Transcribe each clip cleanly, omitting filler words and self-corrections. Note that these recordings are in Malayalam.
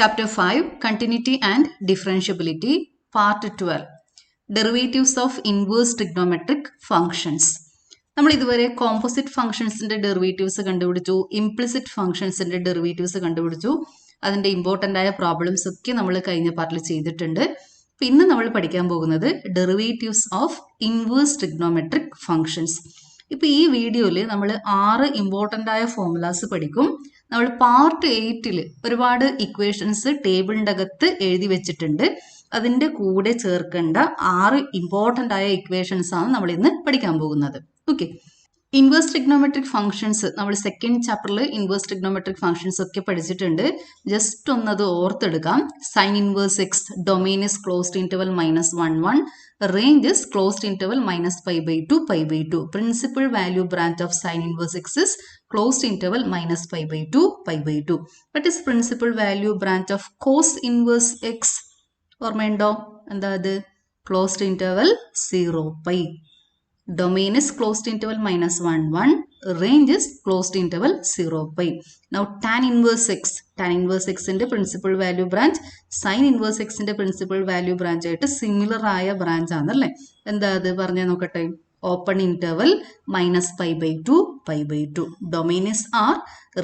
Chapter 5 Continuity and Differentiability Part 12 Derivatives of Inverse Trigonometric Functions. നമ്മൾ ഇതുവരെ കോമ്പോസിറ്റ് ഫംഗ്ഷൻസിന്റെ ഡെറിവേറ്റീവ്സ് കണ്ടുപിടിച്ചു, ഇംപ്ലിസിറ്റ് ഫംഗ്ഷൻസിന്റെ ഡെറിവേറ്റീവ്സ് കണ്ടുപിടിച്ചു. അതിന്റെ ഇമ്പോർട്ടൻ്റ് ആയ പ്രോബ്ലംസ് ഒക്കെ നമ്മൾ കഴിഞ്ഞ പാർട്ടിൽ ചെയ്തിട്ടുണ്ട്. പിന്നെ നമ്മൾ പഠിക്കാൻ പോകുന്നത് derivatives of inverse trigonometric functions. ഇപ്പൊ ഈ വീഡിയോയിൽ നമ്മൾ 6 ഇമ്പോർട്ടൻ്റ് ആയ ഫോർമുലാസ് പഠിക്കും. നമ്മൾ പാർട്ട് 8 ഒരുപാട് ഇക്വേഷൻസ് ടേബിളിൻ്റെ അകത്ത് എഴുതി വെച്ചിട്ടുണ്ട്. അതിൻ്റെ കൂടെ ചേർക്കേണ്ട 6 ഇമ്പോർട്ടൻ്റ് ആയ ഇക്വേഷൻസ് ആണ് നമ്മൾ ഇന്ന് പഠിക്കാൻ പോകുന്നത്. ഓക്കെ, ഇൻവേഴ്സ് ട്രിഗ്നോമെട്രിക് ഫംഗ്ഷൻസ് നമ്മൾ സെക്കൻഡ് ചാപ്റ്ററിൽ ഇൻവേഴ്സ് ട്രിഗ്നോമെട്രിക് ഫംഗ്ഷൻസ് ഒക്കെ പഠിച്ചിട്ടുണ്ട്. ജസ്റ്റ് ഒന്നത് ഓർത്തെടുക്കാം. Sine inverse x, domain is closed interval -1 1, range is closed interval -π/2 π/2. Principal value branch of sin inverse x is closed interval -π/2 π/2. What is principal value branch of cos inverse x? ഓർമ്മയുണ്ടോ? എന്താ അത്? Closed interval 0π. Domain is closed interval -1 1. Range is closed interval 0π. Now tan inverse x. Tan inverse x in the principal value branch, sin inverse x in the principal value branch ആയിട്ട് സിമിലർ ആയ ബ്രാഞ്ച് ആണല്ലേ. എന്താ അത് പറഞ്ഞാൽ നോക്കട്ടെ. Open interval -π/2 π/2. Domain is R.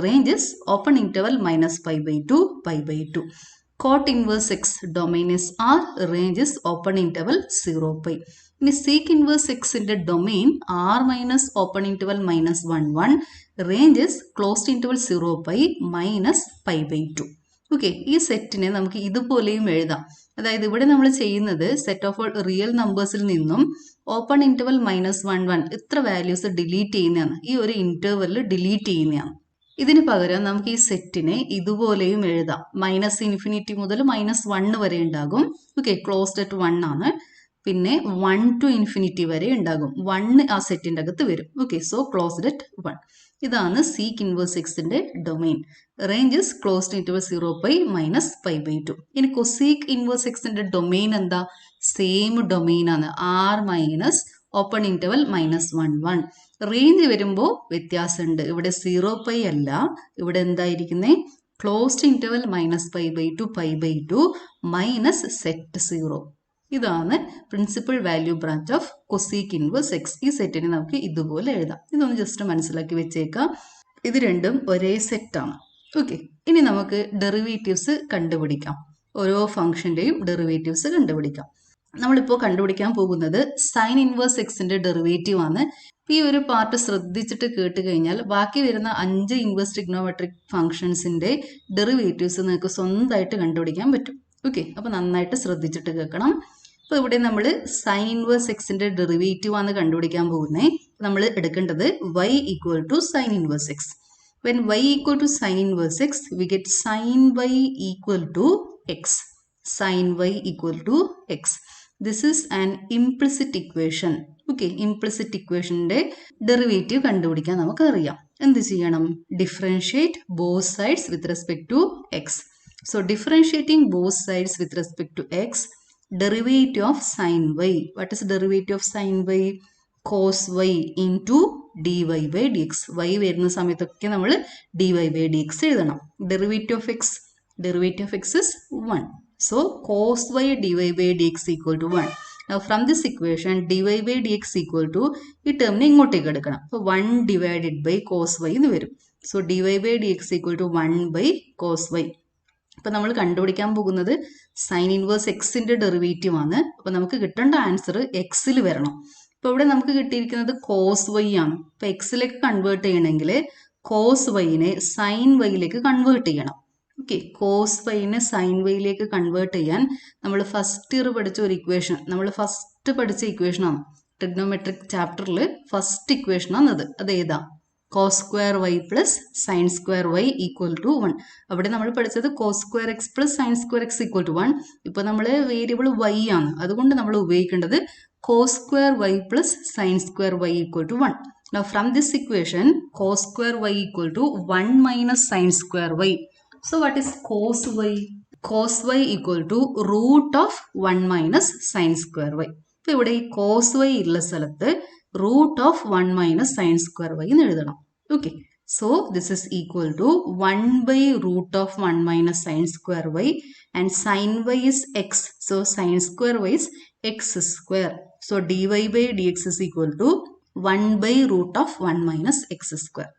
Range is open interval -π/2 π/2. Cot inverse x. Domain is R. Range is open interval 0π. ഇനി sec inverse x ന്റെ domain R minus open interval -1 1, range is closed interval 0π -π/2. Okay, ഈ സെറ്റിനെ നമുക്ക് ഇതുപോലെയും എഴുതാം. അതായത് ഇവിടെ നമ്മൾ ചെയ്യുന്നത് സെറ്റ് ഓഫ് റിയൽ നമ്പേഴ്സിൽ നിന്നും ഓപ്പൺ ഇന്റർവൽ -1 1 ഇത്ര വാല്യൂസ് ഡിലീറ്റ് ചെയ്യുന്നതാണ്. ഈ ഒരു ഇന്റർവെല്ലിൽ ഡിലീറ്റ് ചെയ്യുന്നതാണ്. ഇതിന് പകരം നമുക്ക് ഈ സെറ്റിനെ ഇതുപോലെയും എഴുതാം. -∞ മുതൽ -1 വരെ ഉണ്ടാകും. ഓക്കെ, ക്ലോസ്ഡ് അറ്റ് 1 ആണ്. പിന്നെ 1 to ∞ വരെ ഉണ്ടാകും. 1 ആ സെറ്റിന്റെ അകത്ത് വരും. Okay, so closed at 1. ഇതാണ് സീക്ക് ഇൻവേഴ്സ് എക്സിന്റെ domain. Range is closed interval 0π -π/2. ഇനി കൊസീക്ക് ഇൻവേഴ്സ് എക്സിന്റെ ഡൊമെയിൻ എന്താ? സെയിം ഡൊമെയിൻ ആണ്. R minus open interval -1 1. Range വരുമ്പോൾ വ്യത്യാസമുണ്ട്. ഇവിടെ 0π അല്ല, ഇവിടെ എന്തായിരിക്കുന്നേ? Closed interval -π/2 π/2 minus set 0. ഇതാണ് principal value branch of cosec inverse x. ഈ സെറ്റിനെ നമുക്ക് ഇതുപോലെ എഴുതാം. ഇതൊന്ന് ജസ്റ്റ് മനസ്സിലാക്കി വെച്ചേക്കാം. ഇത് രണ്ടും ഒരേ സെറ്റാണ്. ഓക്കെ, ഇനി നമുക്ക് ഡെറിവേറ്റീവ്സ് കണ്ടുപിടിക്കാം. ഓരോ ഫംഗ്ഷന്റെയും ഡെറിവേറ്റീവ്സ് കണ്ടുപിടിക്കാം. നമ്മളിപ്പോൾ കണ്ടുപിടിക്കാൻ പോകുന്നത് സൈൻ ഇൻവേഴ്സ് എക്സിന്റെ ഡെറിവേറ്റീവ് ആണ്. ഈ ഒരു പാർട്ട് ശ്രദ്ധിച്ചിട്ട് കേട്ട് കഴിഞ്ഞാൽ ബാക്കി വരുന്ന 5 ഇൻവേഴ്സ് ട്രിഗ്നോമെട്രിക് ഫംഗ്ഷൻസിന്റെ ഡെറിവേറ്റീവ്സ് നിങ്ങൾക്ക് സ്വന്തമായിട്ട് കണ്ടുപിടിക്കാൻ പറ്റും. ഓക്കെ, അപ്പോൾ നന്നായിട്ട് ശ്രദ്ധിച്ചിട്ട് കേൾക്കണം. അപ്പോൾ ഇവിടെ നമ്മൾ സൈൻ ഇൻവേഴ്സ് എക്സിന്റെ ഡെറിവേറ്റീവ് ആണ് കണ്ടുപിടിക്കാൻ പോകുന്നത്. നമ്മൾ എടുക്കേണ്ടത് y equal to sine inverse x. When y equal to sine inverse x we get sine y equal to x. Sine y equal to x. This is an implicit equation. Okay, implicit ഇക്വേഷന്റെ ഡെറിവേറ്റീവ് കണ്ടുപിടിക്കാൻ നമുക്കറിയാം. എന്ത് ചെയ്യണം? Differentiate both sides with respect to x. So differentiating both sides with respect to x, derivative of sin y. What is derivative of sin y? Cos y into dy by dx. y വരുന്ന സമയത്തൊക്കെ നമ്മൾ dy by dx എഴുതണം. Derivative of x is 1. So cos y dy by dx equal to 1. Now from this equation dy by dx equal to ഈ ടേമിനെ ഇങ്ങോട്ടേക്ക് എടുക്കണം. അപ്പോൾ 1 divided by cos y എന്ന് വരും. So dy by dx equal to 1 by cos y. അപ്പോൾ നമ്മൾ കണ്ടുപിടിക്കാൻ പോകുന്നത് സൈൻ ഇൻവേഴ്സ് എക്സിന്റെ ഡെറിവേറ്റീവ് ആണ്. അപ്പോൾ നമുക്ക് കിട്ടേണ്ട ആൻസർ എക്സിൽ വരണം. ഇപ്പോൾ ഇവിടെ നമുക്ക് കിട്ടിയിരിക്കുന്നത് കോസ് വൈ ആണ്. അപ്പോൾ എക്സിലേക്ക് കൺവേർട്ട് ചെയ്യണമെങ്കിൽ കോസ് വൈനെ സൈൻ വൈയിലേക്ക് കൺവേർട്ട് ചെയ്യണം. ഓക്കെ, കോസ് വൈനെ സൈൻ വൈയിലേക്ക് കൺവേർട്ട് ചെയ്യാൻ നമ്മൾ ഫസ്റ്റ് ഇയർ പഠിച്ച ഒരു ഇക്വേഷൻ, നമ്മൾ ഫസ്റ്റ് പഠിച്ച ഇക്വേഷനാണ്. ട്രിഗ്നോമെട്രിക് ചാപ്റ്ററിൽ ഫസ്റ്റ് ഇക്വേഷനാണ് അത്. അത് ഏതാ? cos square y plus sin square y equal to 1. അവിടെ നമ്മൾ പഠിച്ചത് cos square x plus sin square x equal to 1. ഇപ്പോൾ നമ്മൾ വേരിയബിൾ y ആണ്, അതുകൊണ്ട് നമ്മൾ ഉപയോഗിക്കേണ്ടത് cos square y plus sin square y equal to 1. Now from this equation cos square y equal to 1 minus sin square y. So what is cos y? Cos y equal to root of 1 minus sin square y. ഇപ്പോൾ ഇവിടെ ഈ cos y ഉള്ള സ്ഥലത്ത് root of 1 minus sine square y എന്ന് എഴുതണം. Okay, So this is equal to 1 by root of 1 minus sin square y, and sin y is x. So sin square y is x square. So dy by dx is equal to 1 by root of 1 minus x square.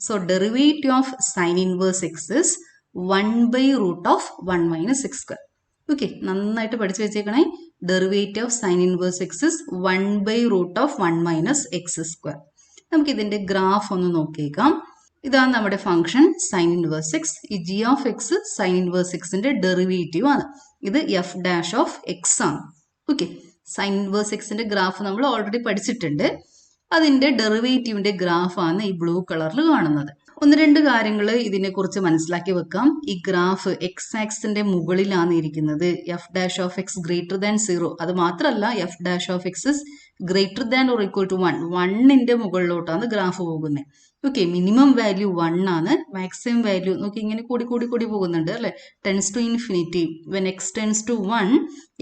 So derivative of sin inverse x is 1 by root of 1 minus x square. Okay, നന്നായിട്ട് പഠിച്ചു വെച്ചേക്കണേ. Derivative of sine inverse x is 1 by root of 1 minus x square. നമുക്ക് ഇതിന്റെ ഗ്രാഫ് ഒന്ന് നോക്കിയേക്കാം. ഇതാണ് നമ്മുടെ ഫംഗ്ഷൻ സൈൻ ഇൻവേഴ്സ് എക്സ്. ഈ G of x sine inverse എക്സിന്റെ ഡെറിവേറ്റീവ് ആണ്. ഇത് എഫ് ഡാഷ് ഓഫ് എക്സ് ആണ്. ഓക്കെ, സൈൻ ഇൻവേഴ്സ് എക്സിന്റെ ഗ്രാഫ് നമ്മൾ ഓൾറെഡി പഠിച്ചിട്ടുണ്ട്. അതിന്റെ ഡെറിവേറ്റീവിന്റെ ഗ്രാഫാണ് ഈ ബ്ലൂ കളറിൽ കാണുന്നത്. ഒന്ന് രണ്ട് കാര്യങ്ങൾ ഇതിനെക്കുറിച്ച് മനസ്സിലാക്കി വെക്കാം. ഈ ഗ്രാഫ് എക്സ് ആക്സിന്റെ മുകളിലാണ് ഇരിക്കുന്നത്. F dash of x greater than 0. അത് മാത്രമല്ല, f dash of x is greater than or equal to 1. 1ന്റെ മുകളിലോട്ടാണ് ഗ്രാഫ് പോകുന്നത്. ഓക്കെ, മിനിമം വാല്യൂ 1 ആണ്. മാക്സിമം വാല്യൂ നോക്കി ഇങ്ങനെ കൂടി കൂടി കൂടി പോകുന്നുണ്ട് അല്ലെ. Tends to infinity. When x tends to 1,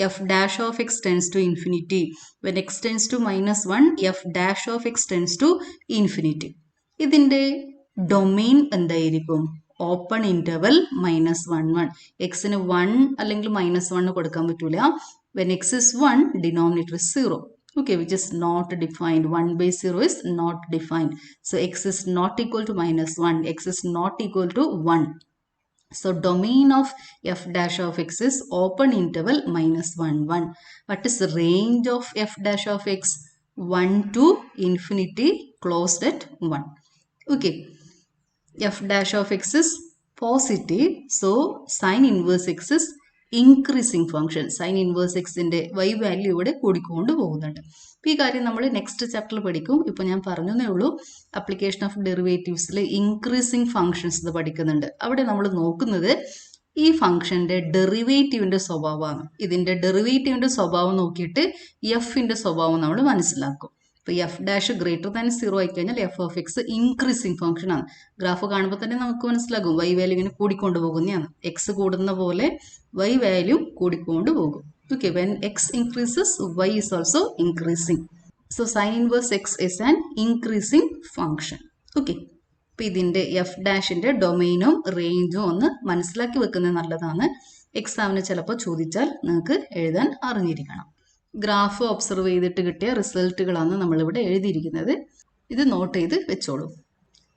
f dash of x tends to infinity. When x tends to -1, f dash of x tends to infinity. ഇതിന്റെ ഡൊമെയിൻ എന്തായിരിക്കും? Open interval -1 1. എക്സിന് 1 അല്ലെങ്കിൽ -1 കൊടുക്കാൻ പറ്റൂല. When x is 1, denominator is 0. Okay, which is not defined. 1 by 0 is not defined. So x is not equal to -1. X is not equal to 1. So domain of f dash of x is open interval -1 1. What is the range of f dash of x? 1 to infinity closed at 1. Okay, f dash of x is positive. So sin inverse x is increasing function. Sine inverse എക്സിന്റെ y വാല്യൂ ഇവിടെ കൂടിക്കൊണ്ട് പോകുന്നുണ്ട്. അപ്പോൾ ഈ കാര്യം നമ്മൾ നെക്സ്റ്റ് ചാപ്റ്ററിൽ പഠിക്കും. ഇപ്പോൾ ഞാൻ പറഞ്ഞതേ ഉള്ളൂ. അപ്ലിക്കേഷൻ ഓഫ് ഡെറിവേറ്റീവ്സിൽ ഇൻക്രീസിങ് ഫംഗ്ഷൻസ് ഇത് പഠിക്കുന്നുണ്ട്. അവിടെ നമ്മൾ നോക്കുന്നത് ഈ ഫംഗ്ഷന്റെ ഡെറിവേറ്റീവിന്റെ സ്വഭാവമാണ്. ഇതിന്റെ ഡെറിവേറ്റീവിന്റെ സ്വഭാവം നോക്കിയിട്ട് എഫിന്റെ സ്വഭാവം നമ്മൾ മനസ്സിലാക്കും. ഇപ്പോൾ എഫ് ഡാഷ് ഗ്രേറ്റർ ദാൻ 0 ആയിക്കഴിഞ്ഞാൽ F of X increasing function ആണ്. ഗ്രാഫ് കാണുമ്പോൾ തന്നെ നമുക്ക് മനസ്സിലാകും y വാല്യൂ ഇങ്ങനെ കൂടിക്കൊണ്ട് പോകുന്നതാണ്. എക്സ് കൂടുന്ന പോലെ y വാല്യൂ കൂടിക്കൊണ്ട് പോകും. Okay, when X increases y is also increasing. So sine inverse x is an increasing function. Okay, അപ്പോൾ ഇതിന്റെ എഫ് ഡാഷിന്റെ ഡൊമെയിനും റേഞ്ചും ഒന്ന് മനസ്സിലാക്കി വെക്കുന്നത് നല്ലതാണ്. എക്സാമിന് ചിലപ്പോൾ ചോദിച്ചാൽ നിങ്ങൾക്ക് എഴുതാൻ അറിഞ്ഞിരിക്കണം. ഗ്രാഫ് ഒബ്സർവ് ചെയ്തിട്ട് കിട്ടിയ റിസൾട്ടുകളാണ് നമ്മളിവിടെ എഴുതിയിരിക്കുന്നത്. ഇത് നോട്ട് ചെയ്ത് വെച്ചോളൂ.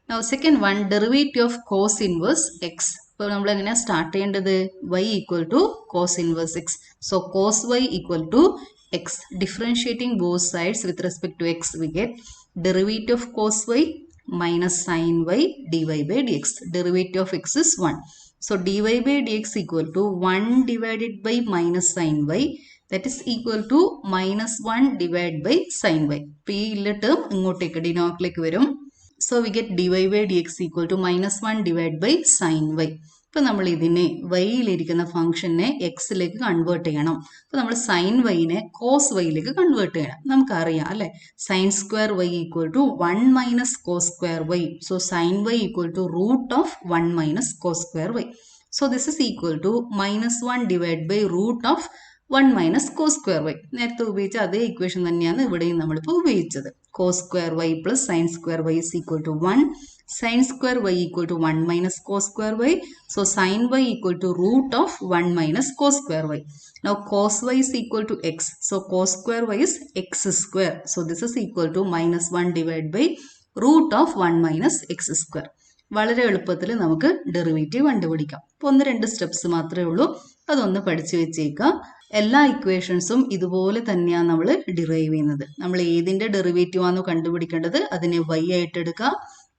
Now second one, derivative of cos inverse x. അപ്പോൾ നമ്മൾ എങ്ങനെയാണ് സ്റ്റാർട്ട് ചെയ്യേണ്ടത്? y equal to cos inverse x. So cos y equal to x. Differentiating both sides with respect to x, we get derivative of cos y minus sin y dy by dx. Derivative of x is 1. So dy by dx equal to 1 divided by minus sin y. That is equal to -1 divided by sin y. ഇപ്പോൾ ഈ ഇല്ല ടേം ഇങ്ങോട്ടേക്ക് ഡിനോമിനേറ്ററിലേക്ക് വരും. So we get dy by dx equal to -1 divided by sin y. ഇപ്പോൾ നമ്മൾ ഇതിനെ വൈയിലിരിക്കുന്ന ഫംഗ്ഷനെ എക്സിലേക്ക് കൺവേർട്ട് ചെയ്യണം. അപ്പോൾ നമ്മൾ സൈൻ വൈനെ കോസ് വൈയിലേക്ക് കൺവേർട്ട് ചെയ്യണം. നമുക്കറിയാം അല്ലേ, sine square y equal to 1 minus cos square y. So sine y equal to root of 1 minus cos square y. So this is equal to -1 divide by root of 1 minus cos square y. നേരത്തെ ഉപയോഗിച്ച അതേ ഇക്വേഷൻ തന്നെയാണ് ഇവിടെയും നമ്മളിപ്പോൾ ഉപയോഗിച്ചത്. Cos square y plus sine square y is equal to 1. Sine square y equal to 1 minus cos square y. So sine y equal to root of 1 minus cos square y. Now cos y is equal to x. So cos square y is x square. So this is equal to -1 divided by root of 1 minus x square. വളരെ എളുപ്പത്തിൽ നമുക്ക് ഡെറിവേറ്റീവ് കണ്ടുപിടിക്കാം. അപ്പോൾ 1-2 സ്റ്റെപ്സ് മാത്രമേ ഉള്ളൂ. അതൊന്ന് പഠിച്ചു വെച്ചേക്കാം. എല്ലാ ഇക്വേഷൻസും ഇതുപോലെ തന്നെയാണ് നമ്മൾ ഡിറൈവ് ചെയ്യുന്നത്. നമ്മൾ ഏതിന്റെ ഡെറിവേറ്റീവ് ആണോ കണ്ടുപിടിക്കേണ്ടത് അതിനെ y ആയിട്ട് എടുക്കുക.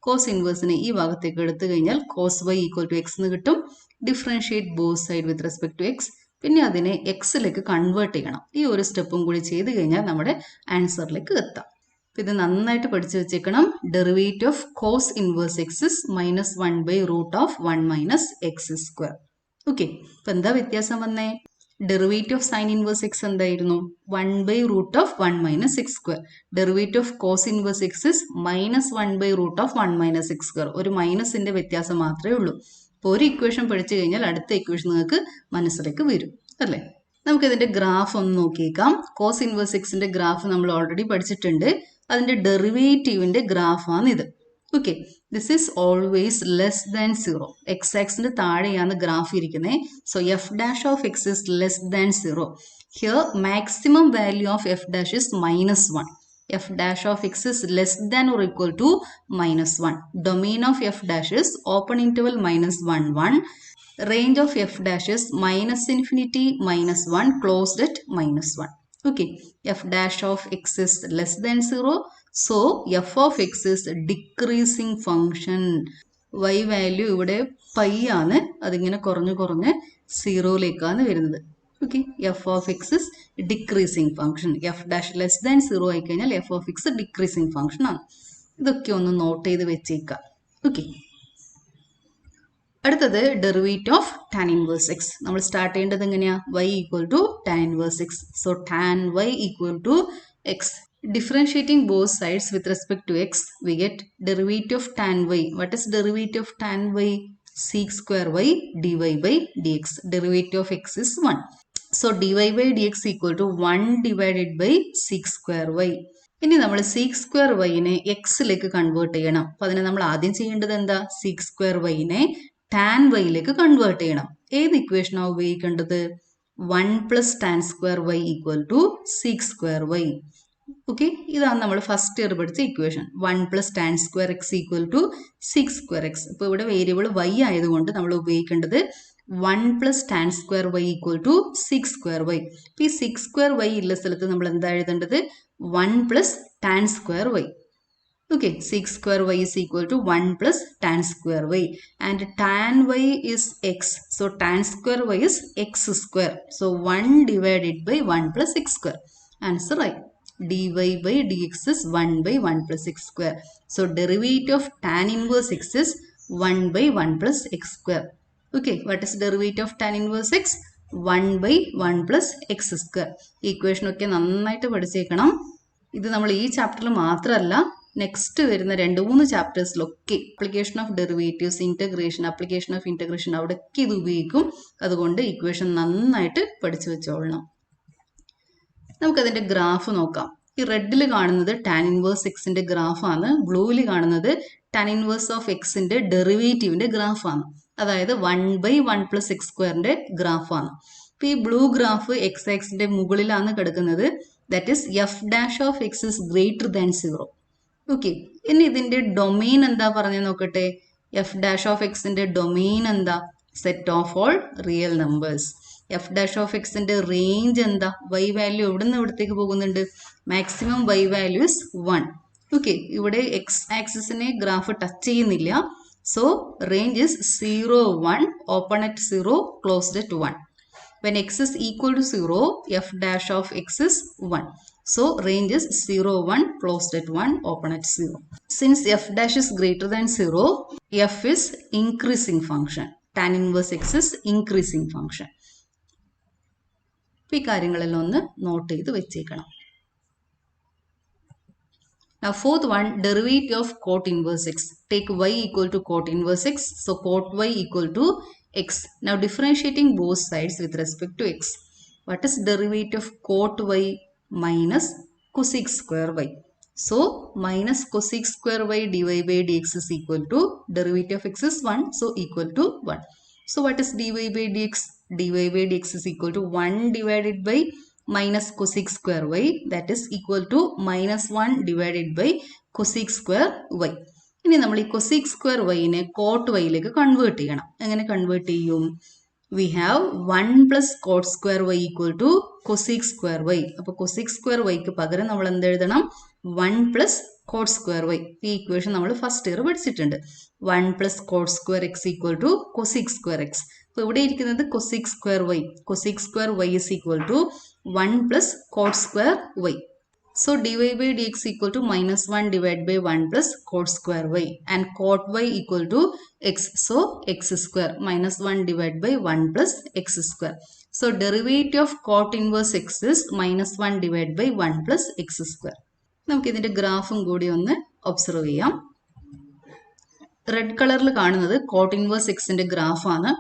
കോസ് ഇൻവേഴ്സിനെ ഈ ഭാഗത്തേക്ക് എടുത്തു കഴിഞ്ഞാൽ cos y equal to x എന്ന് കിട്ടും. Differentiate both side with respect to x. പിന്നെ അതിനെ എക്സിലേക്ക് കൺവേർട്ട് ചെയ്യണം. ഈ ഒരു സ്റ്റെപ്പും കൂടി ചെയ്ത് കഴിഞ്ഞാൽ നമ്മുടെ ആൻസറിലേക്ക് എത്താം. ഇത് നന്നായിട്ട് പഠിച്ചു വെച്ചേക്കണം. Derivative of cos inverse x is -1 by root of 1 minus x square. Okay, ഇപ്പൊ എന്താ വ്യത്യാസം വന്നേ? Derivative of sine inverse x എന്തായിരുന്നു? 1 by root of 1 minus x square. Derivative of cos inverse x is -1 by root of 1 minus x square. ഒരു മൈനസിന്റെ വ്യത്യാസം മാത്രമേ ഉള്ളൂ. ഇപ്പോൾ ഒരു ഇക്വേഷൻ പഠിച്ചു കഴിഞ്ഞാൽ അടുത്ത ഇക്വേഷൻ നിങ്ങൾക്ക് മനസ്സിലേക്ക് വരും അല്ലേ. നമുക്ക് ഇതിന്റെ ഗ്രാഫ് ഒന്ന് നോക്കിയേക്കാം. കോസ് ഇൻവേഴ്സ് എക്സിന്റെ ഗ്രാഫ് നമ്മൾ ഓൾറെഡി പഠിച്ചിട്ടുണ്ട്. അതിന്റെ ഡെറിവേറ്റീവിന്റെ ഗ്രാഫാണ് ഇത്. Okay, this is always less than 0. X ആക്സിന്റെ താഴെയാണ് ഗ്രാഫ് ഇരിക്കുന്നത്. So f dash of x is less than 0. Here maximum value of f dash is -1. F dash of x is less than or equal to -1. Domain of f dash is open interval -1, 1. Range of f dash is -infinity, -1, closed at -1. Okay, f dash of x is less than 0. So, f of x is decreasing function. Y value ഇവിടെ പൈ ആണ്, അതിങ്ങനെ കുറഞ്ഞ് 0ലേക്കാണ് വരുന്നത്. Okay, f of x is decreasing function. F dash less than 0 ആയി കഴിഞ്ഞാൽ f of x decreasing function ആണ്. ഇതൊക്കെ ഒന്ന് നോട്ട് ചെയ്ത് വെച്ചേക്കാം. ഓക്കെ, അടുത്തത് derivative of tan inverse x. നമ്മൾ സ്റ്റാർട്ട് ചെയ്യേണ്ടത് എങ്ങനെയാ? y equal to tan inverse x. So tan y equal to x. Differentiating both sides with respect to x, we get derivative of tan y. What is derivative of tan y? Sec square y dy by dx. Derivative of x is 1. So dy by dx equal to 1 divided by sec square y. ഇനി നമ്മൾ sec square yനെ xലേക്ക് കൺവേർട്ട് ചെയ്യണം. അപ്പോൾ അതിനെ നമ്മൾ ആദ്യം ചെയ്യേണ്ടത് എന്താ? sec square yനെ tan yയിലേക്ക് കൺവേർട്ട് ചെയ്യണം. ഏത് ഇക്വേഷനാണ് ഉപയോഗിക്കേണ്ടത്? 1 plus tan square y equal to sec square y. Okay, ഇതാണ് നമ്മൾ ഫസ്റ്റ് ഇയർ പഠിച്ച equation. 1 plus tan square x equal to sec square x. ഇപ്പോൾ ഇവിടെ വേരിയബിൾ y ആയതുകൊണ്ട് നമ്മൾ ഉപയോഗിക്കേണ്ടത് 1 plus tan square y equal to sec square y. ഇപ്പോൾ ഈ sec square y ഉള്ള സ്ഥലത്ത് നമ്മൾ എന്താ എഴുതേണ്ടത്? 1 plus tan square y. Okay, sec square y is equal to 1 plus tan square y. And tan y is x. So tan square y is x square. So 1 divided by 1 plus x square. Answer right. dy by dx is 1 by 1 plus x square. So derivative of tan inverse x is 1 by 1 plus x square. Okay, what is derivative of tan inverse x? 1 by 1 plus x square. Equation ഒക്കെ നന്നായിട്ട് പഠിച്ചേക്കണം. ഇത് നമ്മൾ ഈ ചാപ്റ്ററിൽ മാത്രമല്ല, നെക്സ്റ്റ് വരുന്ന 2-3 ചാപ്റ്റേഴ്സിലൊക്കെ application of derivatives, integration, application of integration അവിടെയൊക്കെ ഇത് ഉപയോഗിക്കും. അതുകൊണ്ട് ഇക്വേഷൻ നന്നായിട്ട് പഠിച്ചു വെച്ചോളണം. നമുക്കതിൻ്റെ ഗ്രാഫ് നോക്കാം. ഈ റെഡിൽ കാണുന്നത് ടാൻ ഇൻവേഴ്സ് എക്സിൻ്റെ ഗ്രാഫാണ്. ബ്ലൂവിൽ കാണുന്നത് ടാൻ ഇൻവേഴ്സ് ഓഫ് എക്സിൻ്റെ ഡെറിവേറ്റീവിൻ്റെ ഗ്രാഫാണ്. അതായത് 1 by 1 plus x സ്ക്വയറിൻ്റെ ഗ്രാഫാണ്. അപ്പോൾ ഈ ബ്ലൂ ഗ്രാഫ് എക്സ് ആക്സിൻ്റെ മുകളിലാണ് കിടക്കുന്നത്. That is F dash of x is greater than 0. Okay, ഇനി ഇതിൻ്റെ ഡൊമെയിൻ എന്താ പറഞ്ഞു നോക്കട്ടെ. എഫ് ഡാഷ് ഓഫ് എക്സിൻ്റെ ഡൊമെയിൻ എന്താ? Set of all real numbers. F dash of എക്സിൻ്റെ റേഞ്ച് എന്താ? y വാല്യൂ എവിടെ നിന്ന് എവിടത്തേക്ക് പോകുന്നുണ്ട്? Maximum y value is 1. Okay, ഇവിടെ എക്സ് ആക്സിസിനെ ഗ്രാഫ് ടച്ച് ചെയ്യുന്നില്ല. So range is 0, 1, open at 0, closed at 1. When x is equal to 0, f dash of x is 1. So range is 0, 1, closed at 1, open at 0. Since f dash is greater than 0, f is increasing function. Tan inverse x is increasing function. ഈ കാര്യങ്ങളെല്ലാം ഒന്ന് നോട്ട് ചെയ്ത് വെച്ചേക്കണം. Now fourth one, derivative of cot inverse x. Take y equal to cot inverse x. So cot y equal to x. Now differentiating both sides with respect to x. What is derivative of cot y minus cosec square y? So minus cosec square y dy by dx is equal to derivative of x is 1. So equal to 1. So what is dy by dx? dy by dx is equal to 1 divided by minus cosec square y, that is equal to minus 1 divided by cosec square y. ഇനി നമ്മൾ ഈ cosec square yനെ cot yയിലേക്ക് കൺവേർട്ട് ചെയ്യണം. എങ്ങനെ കൺവേർട്ട് ചെയ്യും? We have 1 plus cot square y equal to cosec square y. അപ്പോൾ cosec square yക്ക് പകരം നമ്മൾ എന്ത് എഴുതണം? 1 plus cot square y. ഈ ഇക്വേഷൻ നമ്മൾ ഫസ്റ്റ് ഇയർ പഠിച്ചിട്ടുണ്ട്. 1 plus cot square x equal to cosec square x. അപ്പോൾ ഇവിടെ ഇരിക്കുന്നത് cosec square y. Cosec square y is equal to 1 plus cot square y. So dy by dx equal to minus 1 divided by 1 plus cot square y. And cot y equal to x. So x square minus 1 divided by 1 plus x square. So derivative of cot inverse x is minus 1 divided by 1 plus x square. നമുക്ക് ഇതിൻ്റെ ഗ്രാഫും കൂടി ഒന്ന് ഒബ്സർവ് ചെയ്യാം. റെഡ് കളറിൽ കാണുന്നത് കോട്ട് ഇൻവേഴ്സ് എക്സിൻ്റെ ഗ്രാഫാണ്.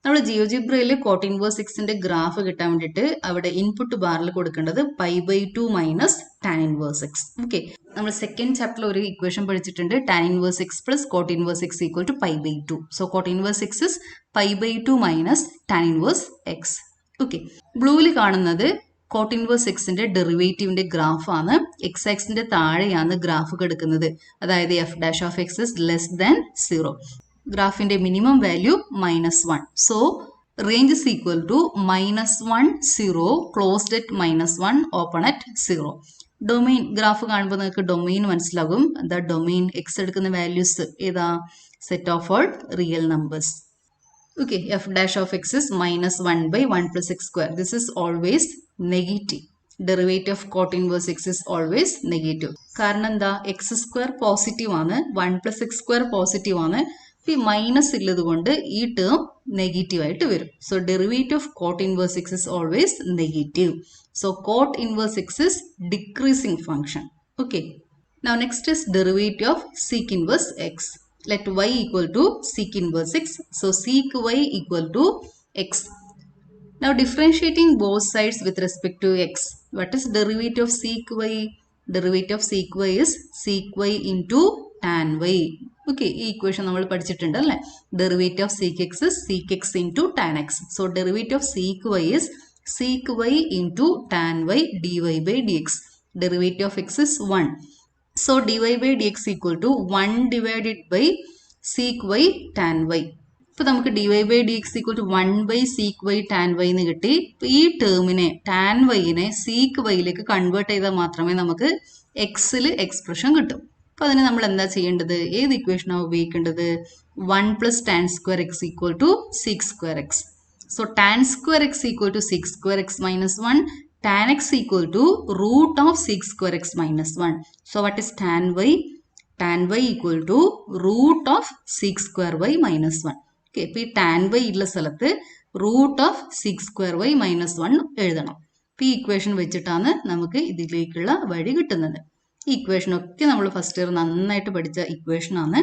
നമ്മൾ ജിയോജിബ്രയിൽ കോട്ട് ഇൻവേഴ്സ് എക്സിന്റെ ഗ്രാഫ് കിട്ടാൻ വേണ്ടിയിട്ട് അവിടെ ഇൻപുട്ട് ബാറിൽ കൊടുക്കേണ്ടത് π/2 minus tan inverse x. Okay, നമ്മൾ സെക്കൻഡ് ചാപ്റ്ററിൽ ഒരു ഇക്വേഷൻ പഠിച്ചിട്ടുണ്ട്, tan inverse x plus cot inverse x equal to π/2. So cot inverse x is π/2 minus tan inverse x. Okay, ബ്ലൂവിൽ കാണുന്നത് കോട്ട് ഇൻവേഴ്സ് എക്സിന്റെ ഡെറിവേറ്റീവിന്റെ ഗ്രാഫ് ആണ്. എക്സ് ആക്സിന്റെ താഴെയാണ് ഗ്രാഫ് കിടക്കുന്നത്, അതായത് f dash of x is less than 0. ഗ്രാഫിന്റെ minimum value -1. So range is equal to -1 0 closed at -1 open at 0. Domain graph കാണുമ്പോൾ നിങ്ങൾക്ക് ഡൊമെയിൻ മനസ്സിലാകും. ദ ഡൊമെയിൻ എക്സ് എടുക്കുന്ന വാല്യൂസ് ഏതാ? Set of all real numbers. Okay, f dash of x is -1/1 plus x square. This is always negative. Derivative of cot inverse x is always negative. കാരണം എന്താ? എക്സ് സ്ക്വയർ പോസിറ്റീവ് ആണ്, 1 plus x square പോസിറ്റീവ് ആണ്. ഈ മൈനസ് ഉള്ളത് കൊണ്ട് ഈ ടേം നെഗറ്റീവ് ആയിട്ട് വരും. So derivative of coat inverse x is always negative. So cot inverse x is decreasing function. Okay, now next is derivative of seek inverse X. Let y equal to sec inverse x. So sec y equal to x. Now differentiating both sides with respect to x. What is derivative of sec y? Derivative of sec y is sec y into tan y. Okay, ഈ equation നമ്മൾ പഠിച്ചിട്ടുണ്ട് അല്ലേ? Derivative of sec x is sec x into tan x. So derivative of sec y is sec y into tan y dy by dx. Derivative of x is 1. So dy by dx equal to 1 divided by sec y tan y. ഇപ്പോൾ നമുക്ക് dy by dx equal to 1 by sec y tan y എന്ന് കിട്ടി. ഇപ്പോൾ ഈ ടേമിനെ tan yനെ sec yയിലേക്ക് കൺവേർട്ട് ചെയ്താൽ മാത്രമേ നമുക്ക് എക്സിൽ എക്സ്പ്രഷൻ കിട്ടും. അപ്പോൾ അതിന് നമ്മൾ എന്താ ചെയ്യേണ്ടത്? ഏത് ഇക്വേഷനാണ് ഉപയോഗിക്കേണ്ടത്? 1 plus tan square x equal to sec square x. So tan square x equal to sec square x minus 1. Tan x equal to root of sec square x minus 1. So what is tan y? Tan y equal to root of sec square y minus 1. Okay, ഇപ്പോൾ ഈ tan y ഉള്ള സ്ഥലത്ത് root of sec square y minus 1 എഴുതണം. ഇപ്പോൾ ഈ ഇക്വേഷൻ വെച്ചിട്ടാണ് നമുക്ക് ഇതിലേക്കുള്ള വഴി കിട്ടുന്നത്. ഈ ഇക്വേഷനൊക്കെ നമ്മൾ ഫസ്റ്റ് ഇയർ നന്നായിട്ട് പഠിച്ച ഇക്വേഷനാണ്.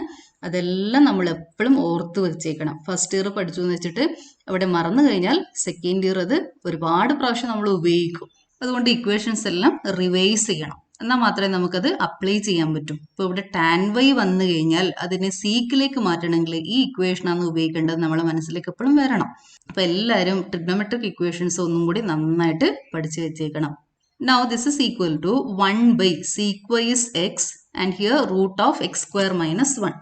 അതെല്ലാം നമ്മൾ എപ്പോഴും ഓർത്ത് വെച്ചേക്കണം. ഫസ്റ്റ് ഇയർ പഠിച്ചു എന്ന് വെച്ചിട്ട് അവിടെ മറന്നു കഴിഞ്ഞാൽ സെക്കൻഡ് ഇയർ അത് ഒരുപാട് പ്രാവശ്യം നമ്മൾ ഉപയോഗിക്കും. അതുകൊണ്ട് ഇക്വേഷൻസ് എല്ലാം റിവൈസ് ചെയ്യണം, എന്നാൽ മാത്രമേ നമുക്കത് അപ്ലൈ ചെയ്യാൻ പറ്റും. ഇപ്പോൾ ഇവിടെ ടാൻ വൈ വന്നു കഴിഞ്ഞാൽ അതിനെ സീക്കിലേക്ക് മാറ്റണമെങ്കിൽ ഈ ഇക്വേഷനാണ് ഉപയോഗിക്കേണ്ടത് നമ്മളെ മനസ്സിലേക്ക് എപ്പോഴും വരണം. അപ്പോൾ എല്ലാവരും ട്രിഗ്നോമെട്രിക് ഇക്വേഷൻസ് ഒന്നും കൂടി നന്നായിട്ട് പഠിച്ചു വെച്ചേക്കണം. Now this is equal to 1 by sec y is x and here root of x square minus 1.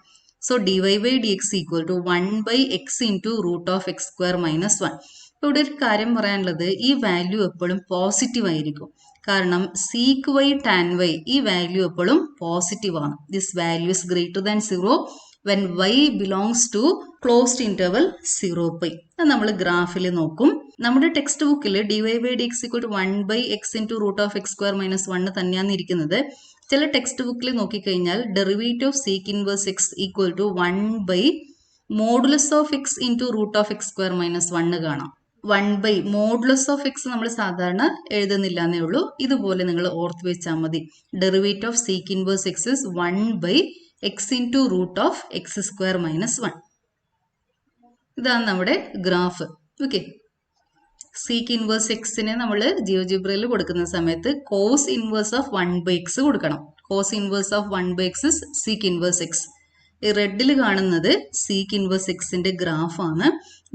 So dy by dx equal to 1 by x into root of x square minus 1. ഇവിടെ ഒരു കാര്യം പറയാനുള്ളത്, ഈ വാല്യൂ എപ്പോഴും പോസിറ്റീവ് ആയിരിക്കും. കാരണം sec y tan y ഈ വാല്യൂ എപ്പോഴും പോസിറ്റീവ് ആണ്. This value is greater than 0 when y belongs to closed interval 0 pi. അത് നമ്മൾ ഗ്രാഫിൽ നോക്കും. നമ്മുടെ ടെക്സ്റ്റ് ബുക്കിൽ dy by dx equal to 1 by x into root of x square minus 1 തന്നെയാണ് ഇരിക്കുന്നത്. ചില ടെക്സ്റ്റ് ബുക്കിൽ നോക്കിക്കഴിഞ്ഞാൽ derivative of sec inverse x equal to 1 by modulus of x into root of x square minus 1 കാണാം. 1 by modulus of x നമ്മൾ സാധാരണ എഴുതുന്നില്ല എന്നേ ഉള്ളൂ. ഇതുപോലെ നിങ്ങൾ ഓർത്ത് വെച്ചാൽ മതി. Derivative of sec inverse x is 1 by x into root of x square minus 1. ഇതാണ് നമ്മുടെ ഗ്രാഫ്. ഓക്കെ, sec inverse എക്സിനെ നമ്മൾ ജിയോജിബ്രയിൽ കൊടുക്കുന്ന സമയത്ത് cos inverse of 1 by x കൊടുക്കണം. cos inverse of 1 by x is sec inverse x. ഈ റെഡിൽ കാണുന്നത് sec inverse എക്സിന്റെ ഗ്രാഫാണ്.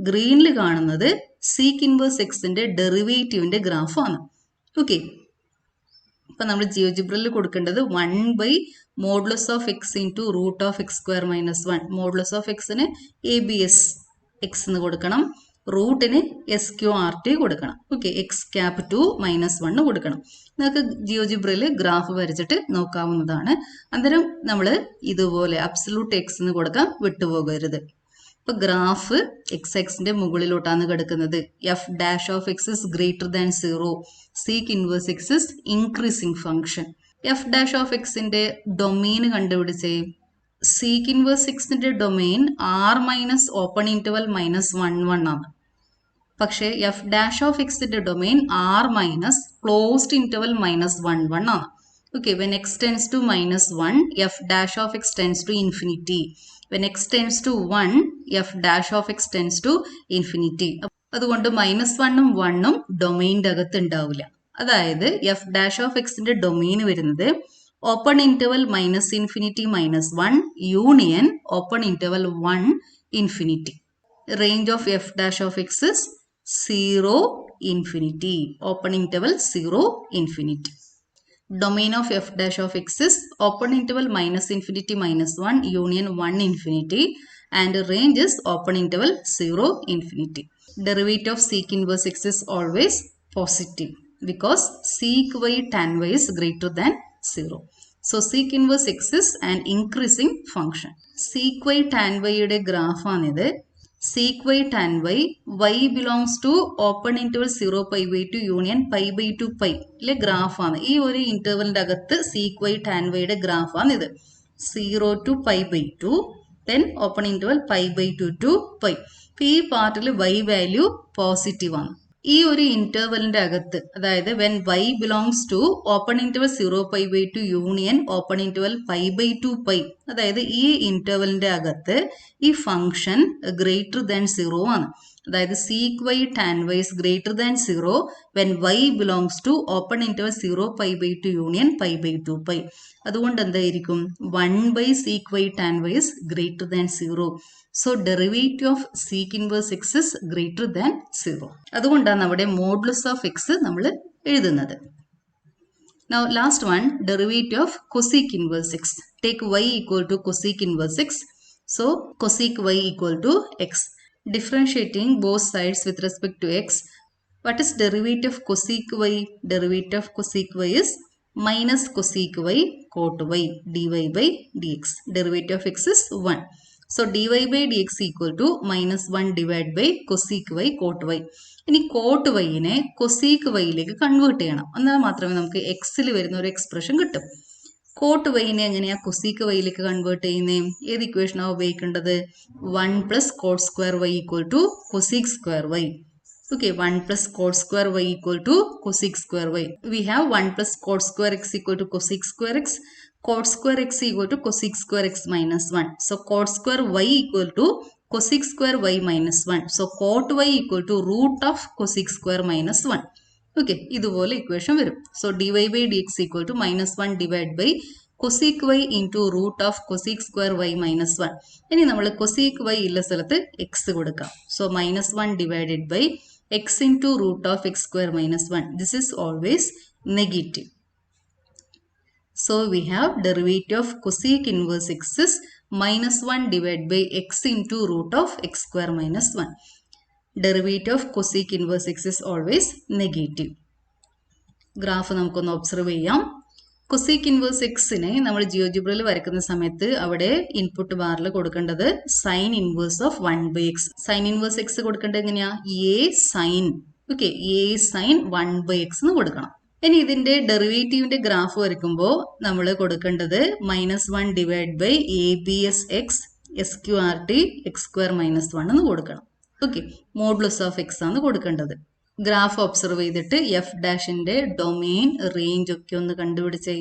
ഗ്രീനിൽ കാണുന്നത് sec inverse എക്സിന്റെ ഡെറിവേറ്റീവിന്റെ ഗ്രാഫാണ്. ഓക്കെ, ഇപ്പം നമ്മൾ ജിയോജിബ്രയിൽ കൊടുക്കേണ്ടത് 1 by modulus of x into root of x square minus 1. Modulus of എക്സിന് ABS എക്സ് എന്ന് കൊടുക്കണം, റൂട്ടിന് SQRT കൊടുക്കണം. ഓക്കെ, എക്സ് ക്യാപ് 2 മൈനസ് 1 കൊടുക്കണം. നിങ്ങൾക്ക് ജിയോജിബ്രയിൽ ഗ്രാഫ് വരച്ചിട്ട് നോക്കാവുന്നതാണ്. അന്നേരം നമ്മൾ ഇതുപോലെ അബ്സലൂട്ട് എക്സ് എന്ന് കൊടുക്കാൻ വിട്ടുപോകരുത്. ഇപ്പോൾ ഗ്രാഫ് എക്സിന്റെ മുകളിലോട്ടാണ് കിടക്കുന്നത്. F dash of x is greater than 0. Sec inverse x is increasing function. F dash of എക്സിന്റെ ഡൊമെയിൻ കണ്ടുപിടിച്ചേ. സീക്ക് ഇൻവേഴ്സ് എക്സിന്റെ domain R minus open interval minus 1 1 ആണ്. പക്ഷേ എഫ് ഡാഷ് ഓഫ് എക്സിന്റെ domain R minus closed interval minus 1 1 ആണ്. Okay, when x tends to -1 f dash of x tends to infinity. When x tends to 1 f dash of x tends to infinity. അതുകൊണ്ട് -1ഉം 1ഉം ഡൊമെയിൻ്റെ അകത്ത് ഉണ്ടാവില്ല. അതായത് എഫ് ഡാഷ് ഓഫ് എക്സിന്റെ ഡൊമെയിൻ വരുന്നത് open interval -∞ -1 union open interval 1 infinity. Range of f dash of x is 0 infinity. Open interval 0 infinity. Domain of f dash of x is open interval -∞ -1 union 1 infinity and range is open interval 0 infinity. Derivative of sec inverse x is always positive because sec y tan y is greater than 0. So sec inverse x is an increasing function. Sec y tan y യുടെ ഗ്രാഫ് ആണിത്. sec y tan y, y belongs to open interval 0 pi by 2 union pi by 2 pi ലെ ഗ്രാഫാണ്. ഈ ഒരു ഇന്റർവലിന്റെ അകത്ത് sec y tan y യുടെ ഗ്രാഫാണ് ഇത്. 0 to pi by 2 then open interval pi by 2 to pi. ഈ പാർട്ടിൽ y വാല്യൂ പോസിറ്റീവ് ആണ്. ഈ ഒരു ഇന്റർവലിന്റെ അകത്ത് അതായത് when y belongs to open interval 0 pi by 2 union open interval pi by 2 pi അതായത് ഈ ഇന്റർവലിന്റെ അകത്ത് ഈ ഫംഗ്ഷൻ ഗ്രേറ്റർ ദാൻ 0 ആണ്. അതായത് sec y tan y is greater than 0 when y belongs to open interval 0 pi by 2 union pi by 2 pi. അതുകൊണ്ട് എന്തായിരിക്കും 1 by sec y tan y is greater than 0. So derivative of sec inverse x is greater than 0. അതുകൊണ്ടാണ് അവിടെ modulus of x നമ്മൾ എഴുതുന്നത്. Now last one, derivative of cosec inverse x. Take y equal to cosec inverse x. So cosec y equal to x. Differentiating both sides with respect to x. What is derivative of cosec y? Derivative of cosec y is minus cosec y cot y dy by dx. Derivative of x is 1. So dy by dx equal to -1 divided by cosec y cot y. ഇനി കോട്ട് വൈനെ കൊസീക്ക് വൈയിലേക്ക് കൺവേർട്ട് ചെയ്യണം. എന്നാൽ മാത്രമേ നമുക്ക് എക്സിൽ വരുന്ന ഒരു എക്സ്പ്രഷൻ കിട്ടും. കോട്ട് വൈനെ എങ്ങനെയാ കൊസീക്ക് വൈയിലേക്ക് കൺവേർട്ട് ചെയ്യുന്നത്? ഏത് ഇക്വേഷനാണ് ഉപയോഗിക്കേണ്ടത്? 1 + cot square y equal to cosec square y. Okay, 1 + cot square y equal to cosec square y. We have 1 + cot square x equal to cosec square x. Cot square x equal to cosec square x minus 1. So cot square y equal to cosec square y minus 1. So cot y equal to root of cosec square minus 1. Okay, ഇതുപോലെ ഇക്വേഷൻ വരും. So dy by dx equal to -1 divided by cosec y into root of cosec square y minus 1. ഇനി നമ്മൾ cosec y ഉള്ള സ്ഥലത്ത് x കൊടുക്കാം. So -1 divided by x into root of x square minus 1. This is always negative. So we have derivative of cosec inverse x is -1 divided by x into root of x square minus 1. Derivative of cosec inverse x is always negative. Graph നമുക്കൊന്ന് ഒബ്സർവ് ചെയ്യാം. cosec inverse xനെ നമ്മൾ ജിയോജിബ്രയിൽ വരയ്ക്കുന്ന സമയത്ത് അവിടെ ഇൻപുട്ട് ബാറിൽ കൊടുക്കേണ്ടത് sin inverse of 1 by x. sin inverse x കൊടുക്കേണ്ടത് എങ്ങനെയാ? a sin. Okay, a sin 1 by x എന്ന് കൊടുക്കണം. ഇനി ഇതിന്റെ ഡെറിവേറ്റീവിന്റെ ഗ്രാഫ് വരയ്ക്കുമ്പോൾ നമ്മൾ കൊടുക്കേണ്ടത് -1 divide by abs x sqrt x square minus 1 എന്ന് കൊടുക്കണം. ഓക്കെ, മോഡുലസ് ഓഫ് എക്സ് ആണ് കൊടുക്കേണ്ടത്. ഗ്രാഫ് ഒബ്സർവ് ചെയ്തിട്ട് എഫ് ഡാഷിന്റെ ഡൊമെയിൻ റേഞ്ച് ഒക്കെ ഒന്ന് കണ്ടുപിടിച്ചേ.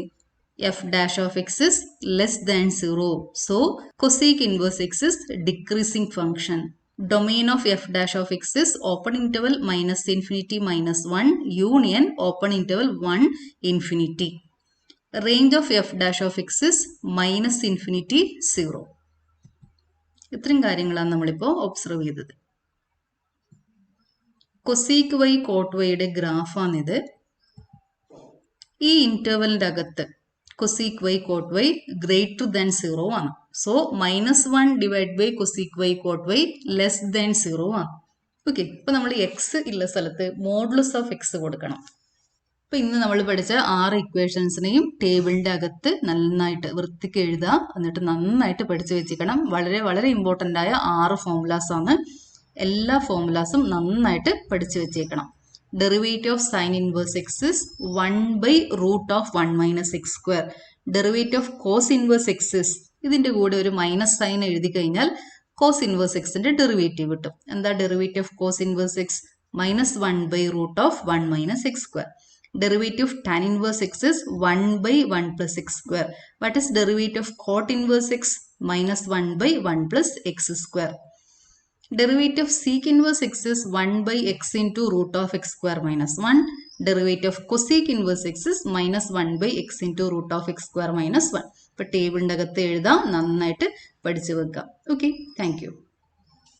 F dash of x is less than 0. So cosec inverse x is decreasing function. Domain of f dash of x is open interval -∞ -1 union open interval 1 infinity. Range of f dash of x is -∞ 0. ഇത്രയും കാര്യങ്ങളാണ് നമ്മളിപ്പോൾ ഒബ്സർവ് ചെയ്തത്. cosec y cot y യുടെ ഗ്രാഫാണിത്. ഈ ഇന്റർവലിന്റെ അകത്ത് cosec y cot y greater than 0 ആണ്. So -1 divided by cosec y cot y less than 0 ആണ്. ഓക്കെ, ഇപ്പൊ നമ്മൾ എക്സ് ഉള്ള സ്ഥലത്ത് മോഡുലസ് ഓഫ് എക്സ് കൊടുക്കണം. ഇപ്പൊ ഇന്ന് നമ്മൾ പഠിച്ച 6 ഇക്വേഷൻസിനെയും ടേബിളിന്റെ അകത്ത് നന്നായിട്ട് വൃത്തിക്ക് എഴുതുക. എന്നിട്ട് നന്നായിട്ട് പഠിച്ചു വെച്ചിരിക്കണം. വളരെ വളരെ ഇമ്പോർട്ടൻ്റ് ആയ 6 ഫോർമുലാസ് ആണ്. എല്ലാ ഫോർമുലാസും നന്നായിട്ട് പഠിച്ചു വെച്ചേക്കണം. Derivative of sin inverse x is 1 by root of 1 minus x square. Derivative of cos inverse x is ഇതിന്റെ കൂടെ ഒരു മൈനസ് സൈൻ എഴുതി കഴിഞ്ഞാൽ cos inverse x ന്റെ ഡെറിവേറ്റീവ് കിട്ടും. എന്താ derivative of cos inverse x? -1 by root of 1 minus x square. Derivative of tan inverse x is 1 by 1 plus x square. What is derivative of cot inverse x? -1 by 1 plus x square. Derivative of sec inverse x is 1 by x into root of x square minus 1. Derivative of cosec inverse x is minus 1 by x into root of x square minus 1. ഇപ്പോൾ ടേബിളിൻ്റെ അകത്ത് എഴുതാം, നന്നായിട്ട് പഠിച്ചു വെക്കാം. Okay, thank you.